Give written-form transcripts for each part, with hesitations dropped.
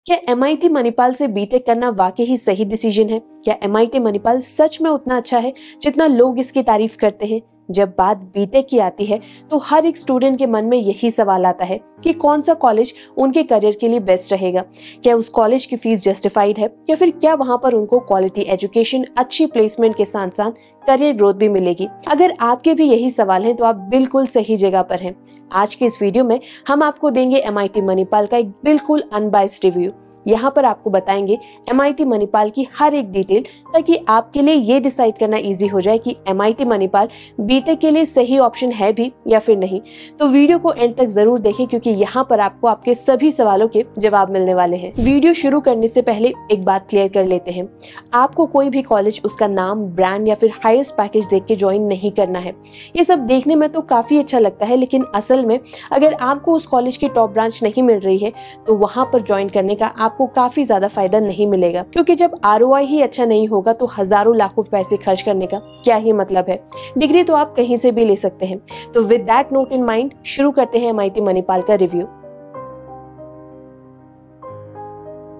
क्या MIT मणिपाल से BTech करना वाकई ही सही डिसीजन है? क्या MIT मणिपाल सच में उतना अच्छा है जितना लोग इसकी तारीफ करते हैं? जब बात बीटेक की आती है तो हर एक स्टूडेंट के मन में यही सवाल आता है कि कौन सा कॉलेज उनके करियर के लिए बेस्ट रहेगा। क्या उस कॉलेज की फीस जस्टिफाइड है या फिर क्या वहां पर उनको क्वालिटी एजुकेशन, अच्छी प्लेसमेंट के साथ साथ करियर ग्रोथ भी मिलेगी। अगर आपके भी यही सवाल हैं तो आप बिल्कुल सही जगह पर हैं। आज के इस वीडियो में हम आपको देंगे MIT मणिपाल का एक बिल्कुल अनबायस्ड रिव्यू। यहाँ पर आपको बताएंगे MIT मणिपाल की हर एक डिटेल, ताकि आपके लिए ये डिसाइड करना इजी हो जाए कि MIT मणिपाल बीटेक के लिए सही ऑप्शन है भी या फिर नहीं। तो वीडियो को एंड तक जरूर देखें, क्योंकि यहाँ पर आपको आपके सभी सवालों के जवाब मिलने वाले हैं। वीडियो शुरू करने से पहले एक बात क्लियर कर लेते हैं, आपको कोई भी कॉलेज उसका नाम, ब्रांड या फिर हाईएस्ट पैकेज देख के ज्वाइन नहीं करना है। ये सब देखने में तो काफी अच्छा लगता है, लेकिन असल में अगर आपको उस कॉलेज की टॉप ब्रांच नहीं मिल रही है तो वहां पर ज्वाइन करने का आपको काफी ज्यादा फायदा नहीं मिलेगा, क्योंकि जब ROI ही अच्छा नहीं होगा तो हजारों लाखों पैसे खर्च करने का क्या ही मतलब है। डिग्री तो आप कहीं से भी ले सकते हैं। तो with that note in mind शुरू करते हैं MIT मणिपाल का रिव्यू।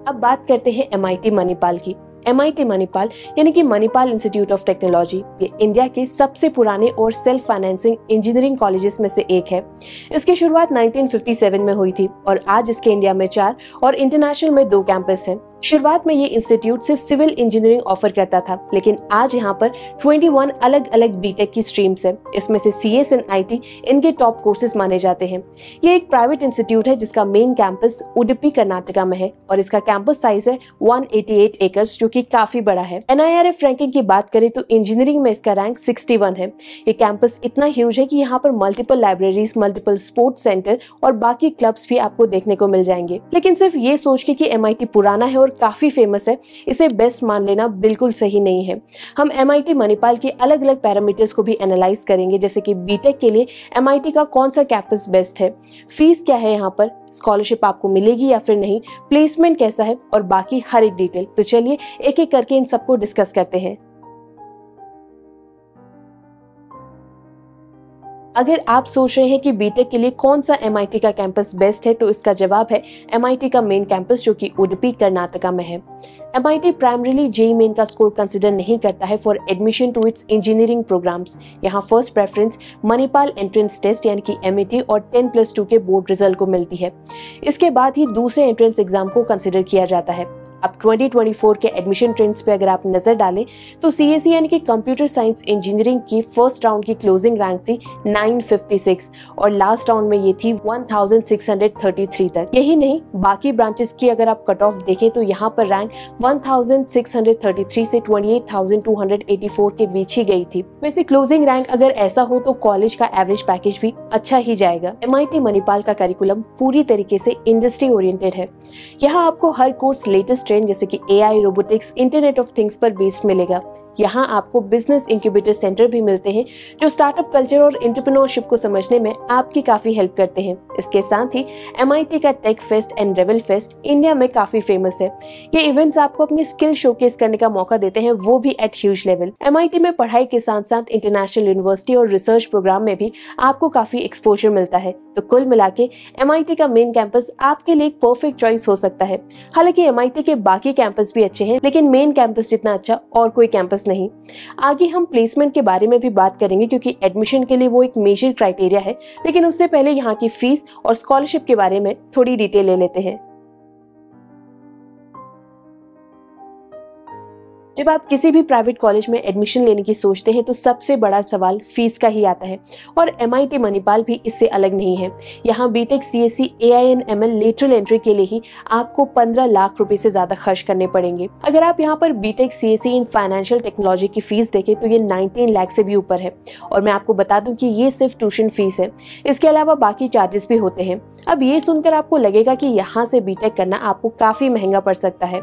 अब बात करते हैं MIT मणिपाल की। MIT मणिपाल यानी कि मणिपाल इंस्टीट्यूट ऑफ टेक्नोलॉजी, ये इंडिया के सबसे पुराने और सेल्फ फाइनेंसिंग इंजीनियरिंग कॉलेजेस में से एक है। इसकी शुरुआत 1957 में हुई थी और आज इसके इंडिया में 4 और इंटरनेशनल में 2 कैंपस हैं। शुरुआत में ये इंस्टीट्यूट सिर्फ सिविल इंजीनियरिंग ऑफर करता था, लेकिन आज यहाँ पर 21 अलग अलग बीटेक की स्ट्रीम्स है। इसमें से CS एंड IT इनके टॉप कोर्सेज माने जाते हैं। ये एक प्राइवेट इंस्टीट्यूट है जिसका मेन कैंपस उडुपी कर्नाटका में है और इसका कैंपस साइज है 188 एकर्स, जो कि काफी बड़ा है। NIRF रैंकिंग की बात करें तो इंजीनियरिंग में इसका रैंक 61 है। ये कैंपस इतना ह्यूज है कि यहाँ पर multiple libraries, multiple sports centre और बाकी क्लब्स भी आपको देखने को मिल जाएंगे। लेकिन सिर्फ ये सोच के कि MIT पुराना है और काफी फेमस है, इसे बेस्ट मान लेना बिल्कुल सही नहीं है। हम MIT मणिपाल के अलग अलग पैरामीटर्स को भी एनालाइज करेंगे, जैसे कि बीटेक के लिए MIT का कौन सा कैंपस बेस्ट है, फीस क्या है यहाँ पर, स्कॉलरशिप आपको मिलेगी या फिर नहीं, प्लेसमेंट कैसा है और बाकी हर एक डिटेल। तो चलिए एक एक करके इन सबको डिस्कस करते हैं। अगर आप सोच रहे हैं कि बीटेक के लिए कौन सा MIT का कैंपस बेस्ट है, तो इसका जवाब है MIT का मेन कैंपस, जो कि उडुपी कर्नाटका में है। MIT प्राइमरीली JEE मेन का स्कोर कंसिडर नहीं करता है for admission to its engineering programmes. यहाँ first preference Manipal entrance test यानी कि MET और 10+2 के बोर्ड रिजल्ट को मिलती है। इसके बाद ही दूसरे एंट्रेंस एग्जाम को कंसिडर किया जाता है। अब 2024 के एडमिशन ट्रेंड्स पे अगर आप नजर डालें तो CSE यानी कि कंप्यूटर साइंस इंजीनियरिंग की फर्स्ट राउंड की क्लोजिंग रैंक थी 956 और लास्ट राउंड में ये थी 1633 तक। यही नहीं, बाकी ब्रांचेस की अगर आप कट ऑफ देखें तो यहाँ पर रैंक 1633 से 28,284 के बीच ही गई थी। वैसे क्लोजिंग रैंक अगर ऐसा हो तो कॉलेज का एवरेज पैकेज भी अच्छा ही जाएगा। MIT मणिपाल का करिकुलम पूरी तरीके से इंडस्ट्री ओरिएंटेड है। यहाँ आपको हर कोर्स लेटेस्ट ट्रेंड जैसे कि AI, robotics, internet of things पर बेस्ड मिलेगा। यहाँ आपको बिजनेस इंक्यूबेटर सेंटर भी मिलते हैं जो स्टार्टअप कल्चर और एंटरप्रेन्योरशिप को समझने में आपकी काफी हेल्प करते हैं। इसके साथ ही MIT का tech fest and Revels fest India में काफी फेमस है। ये इवेंट्स आपको अपनी स्किल शोकेस करने का मौका देते हैं, वो भी एट ह्यूज लेवल। MIT में पढ़ाई के साथ साथ इंटरनेशनल यूनिवर्सिटी और रिसर्च प्रोग्राम में भी आपको काफी एक्सपोजर मिलता है। तो कुल मिला के MIT का मेन कैंपस आपके लिए एक परफेक्ट चॉइस हो सकता है। हालांकि MIT के बाकी कैंपस भी अच्छे हैं, लेकिन मेन कैंपस जितना अच्छा और कोई कैंपस नहीं। आगे हम प्लेसमेंट के बारे में भी बात करेंगे, क्योंकि एडमिशन के लिए वो एक मेजर क्राइटेरिया है। लेकिन उससे पहले यहाँ की फीस और स्कॉलरशिप के बारे में थोड़ी डिटेल ले लेते हैं। जब आप किसी भी प्राइवेट कॉलेज में एडमिशन लेने की सोचते हैं तो सबसे बड़ा सवाल फीस का ही आता है, और MIT मणिपाल भी इससे अलग नहीं है। यहाँ B Tech, CSE, AI and ML lateral entry के लिए ही आपको 15 लाख रुपए से ज्यादा खर्च करने पड़ेंगे। अगर आप यहाँ पर B Tech, CSE in financial technology की फीस देखें तो ये 19 लाख से भी ऊपर है। और मैं आपको बता दूं कि ये सिर्फ ट्यूशन फीस है, इसके अलावा बाकी चार्जेस भी होते हैं। अब ये सुनकर आपको लगेगा कि यहाँ से बीटेक करना आपको काफी महंगा पड़ सकता है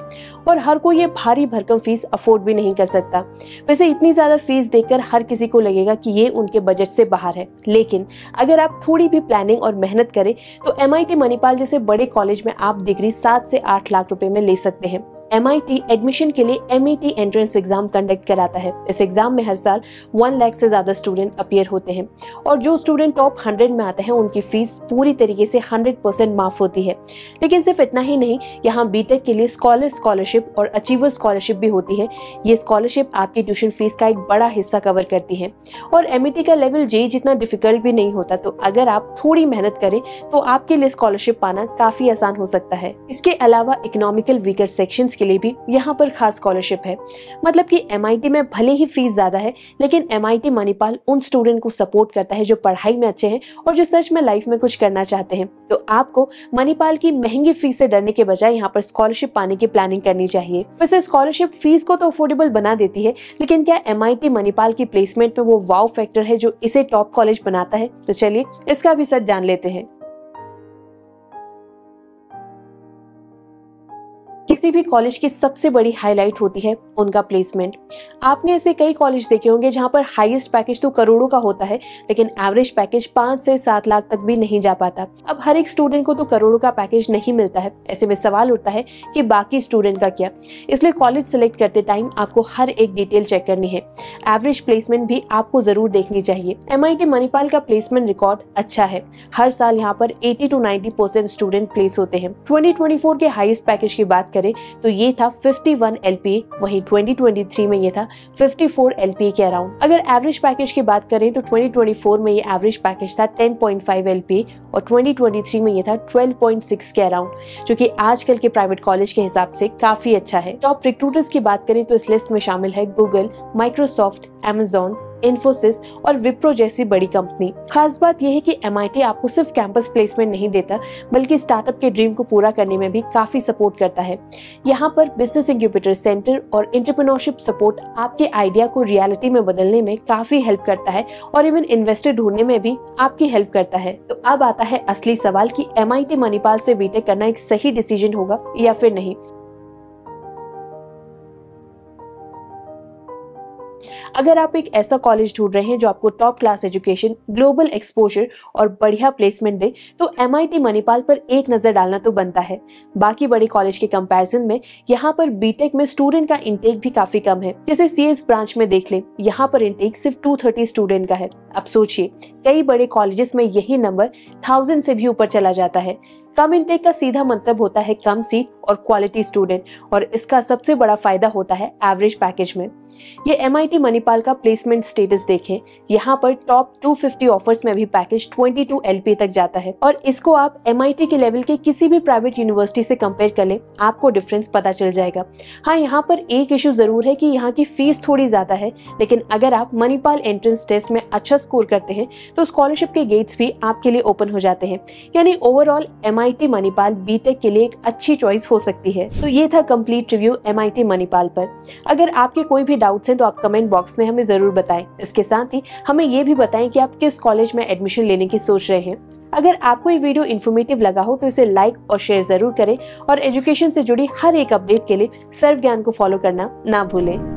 और हर कोई ये भारी भरकम फीस अफोर्ड भी नहीं कर सकता। वैसे इतनी ज्यादा फीस देखकर हर किसी को लगेगा कि ये उनके बजट से बाहर है, लेकिन अगर आप थोड़ी भी प्लानिंग और मेहनत करें तो MIT मणिपाल जैसे बड़े कॉलेज में आप डिग्री 7 से 8 लाख रुपए में ले सकते हैं। MIT एडमिशन के लिए MET एंट्रेंस एग्जाम कंडक्ट कराता है। इस एग्जाम में हर साल 1 लाख से ज्यादा स्टूडेंट अपीयर होते हैं और जो स्टूडेंट टॉप 100 में आते हैं उनकी फीस पूरी तरीके से 100% माफ होती है। लेकिन सिर्फ इतना ही नहीं, यहाँ बीटेक के लिए स्कॉलरशिप और अचीवर स्कॉलरशिप भी होती है। ये स्कॉलरशिप आपकी ट्यूशन फीस का एक बड़ा हिस्सा कवर करती है और MET का लेवल JEE जितना डिफिकल्ट भी नहीं होता, तो अगर आप थोड़ी मेहनत करें तो आपके लिए स्कॉलरशिप पाना काफी आसान हो सकता है। इसके अलावा इकोनॉमिकल वीकर सेक्शंस के लिए भी यहाँ पर खास स्कॉलरशिप है। मतलब कि MIT में भले ही फीस ज्यादा है, लेकिन MIT मणिपाल उन स्टूडेंट को सपोर्ट करता है जो पढ़ाई में अच्छे हैं और जो सच में लाइफ में कुछ करना चाहते हैं। तो आपको मणिपाल की महंगी फीस से डरने के बजाय यहाँ पर स्कॉलरशिप पाने की प्लानिंग करनी चाहिए। वैसे स्कॉलरशिप फीस को तो अफोर्डेबल बना देती है, लेकिन क्या MIT मणिपाल की प्लेसमेंट में वो वाव फैक्टर है जो इसे टॉप कॉलेज बनाता है? तो चलिए इसका भी सच जान लेते हैं। किसी भी कॉलेज की सबसे बड़ी हाईलाइट होती है उनका प्लेसमेंट। आपने ऐसे कई कॉलेज देखे होंगे जहां पर हाईएस्ट पैकेज तो करोड़ों का होता है, लेकिन एवरेज पैकेज 5 से 7 लाख तक भी नहीं जा पाता। अब हर एक स्टूडेंट को तो करोड़ों का पैकेज नहीं मिलता है। ऐसे में सवाल उठता है कि बाकी स्टूडेंट का क्या। इसलिए कॉलेज सेलेक्ट करते टाइम आपको हर एक डिटेल चेक करनी है। एवरेज प्लेसमेंट भी आपको जरूर देखनी चाहिए। MIT मणिपाल का प्लेसमेंट रिकॉर्ड अच्छा है। हर साल यहाँ पर 80 to 90% स्टूडेंट प्लेस होते हैं। 2024 के हाईएस्ट पैकेज की बात करें तो ये था 51 LPA, वहीं 2023 में ये था 54 LPA के अराउंड। अगर एवरेज पैकेज की बात करें तो 2024 में ये एवरेज पैकेज था 10.5 LPA और 2023 में ये था 12.6 के अराउंड, जो कि आजकल के प्राइवेट कॉलेज के हिसाब से काफी अच्छा है। टॉप रिक्रूटर्स की बात करें तो इस लिस्ट में शामिल है गूगल, माइक्रोसॉफ्ट, Amazon, इन्फोसिस और विप्रो जैसी बड़ी कंपनी। खास बात यह है कि MIT आपको सिर्फ कैंपस प्लेसमेंट नहीं देता, बल्कि स्टार्टअप के ड्रीम को पूरा करने में भी काफी सपोर्ट करता है। यहाँ पर बिजनेस इंक्यूबेटर सेंटर और एंटरप्रेन्योरशिप सपोर्ट आपके आइडिया को रियलिटी में बदलने में काफी हेल्प करता है और इवन इन्वेस्टर ढूंढने में भी आपकी हेल्प करता है। तो अब आता है असली सवाल कि MIT मणिपाल से बीटेक करना एक सही डिसीजन होगा या फिर नहीं। अगर आप एक ऐसा कॉलेज ढूंढ रहे हैं जो आपको top class education, global exposure और बढ़िया प्लेसमेंट दे, तो MIT मणिपाल पर एक नजर डालना तो बनता है। बाकी बड़े कॉलेज के कंपैरिजन में यहाँ पर बीटेक में स्टूडेंट का इंटेक भी काफी कम है। जैसे CS ब्रांच में देख ले, यहाँ पर इंटेक सिर्फ 230 स्टूडेंट का है। अब सोचिए, कई बड़े कॉलेजेस में यही नंबर 1000 से भी ऊपर चला जाता है। कम इंटेक का सीधा मतलब होता है कम सीट और क्वालिटी स्टूडेंट, और इसका सबसे बड़ा फायदा होता है एवरेज पैकेज में। ये MIT मणिपाल का प्लेसमेंट स्टेटस देखें, यहाँ पर टॉप 250 ऑफर्स में भी पैकेज 22 LPA तक जाता है, और इसको आप MIT के लेवल के किसी भी प्राइवेट यूनिवर्सिटी से कंपेयर कर लें, आपको डिफरेंस पता चल जाएगा। हाँ, यहाँ पर एक इशू जरूर है कि यहाँ की फीस थोड़ी ज्यादा है, लेकिन अगर आप मणिपाल एंट्रेंस टेस्ट में अच्छा स्कोर करते हैं तो स्कॉलरशिप के गेट्स भी आपके लिए ओपन हो जाते हैं। यानी ओवरऑल MIT मणिपाल बीटेक के लिए एक अच्छी चॉइस हो सकती है। तो ये था कंप्लीट रिव्यू MIT मणिपाल पर। अगर आपके कोई भी डाउट्स हैं तो आप कमेंट बॉक्स में हमें जरूर बताएं। इसके साथ ही हमें ये भी बताएं कि आप किस कॉलेज में एडमिशन लेने की सोच रहे हैं। अगर आपको ये वीडियो इन्फॉर्मेटिव लगा हो तो इसे लाइक और शेयर जरूर करें, और एजुकेशन से जुड़ी हर एक अपडेट के लिए सर्व ज्ञान को फॉलो करना ना भूलें।